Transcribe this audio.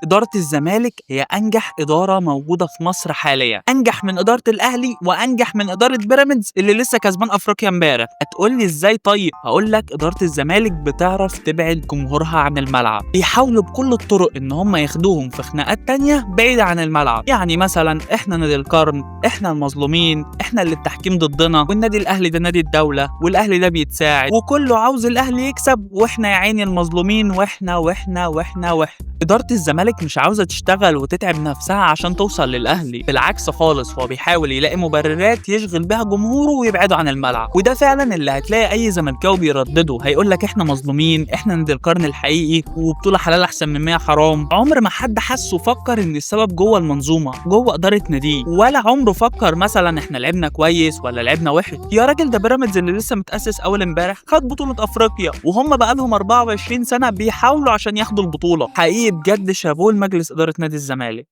إدارة الزمالك هي أنجح إدارة موجودة في مصر حاليًا، أنجح من إدارة الأهلي وأنجح من إدارة بيراميدز اللي لسه كسبان أفريقيا امبارح. هتقول لي إزاي طيب؟ هاقول لك إدارة الزمالك بتعرف تبعد جمهورها عن الملعب، بيحاولوا بكل الطرق إن هم ياخدوهم في خناقات تانية بعيدة عن الملعب، يعني مثلًا إحنا نادي القرن، إحنا المظلومين، إحنا اللي التحكيم ضدنا، والنادي الأهلي ده نادي الدولة، والأهلي ده بيتساعد، وكله عاوز الأهلي يكسب، وإحنا يا عيني المظلومين، وإحنا. إدارة الزمالك مش عاوزة تشتغل وتتعب نفسها عشان توصل للأهلي، بالعكس خالص هو بيحاول يلاقي مبررات يشغل بيها جمهوره ويبعده عن الملعب، وده فعلا اللي هتلاقي أي زملكاوي بيردده، هيقول لك إحنا مظلومين، إحنا نادي القرن الحقيقي، وبطولة حلال أحسن من 100 حرام. عمر ما حد حس وفكر إن السبب جوه المنظومة، جوه إدارة ناديه، ولا عمره فكر مثلا إحنا لعبنا كويس ولا لعبنا وحش. يا راجل ده بيراميدز اللي لسه متأسس أول امبارح خد بطولة أفريقيا، وهم بقالهم 24 سنة بيحاولوا عشان ياخدوا البطولة. حقيقي بجد شابوه لمجلس إدارة نادي الزمالك.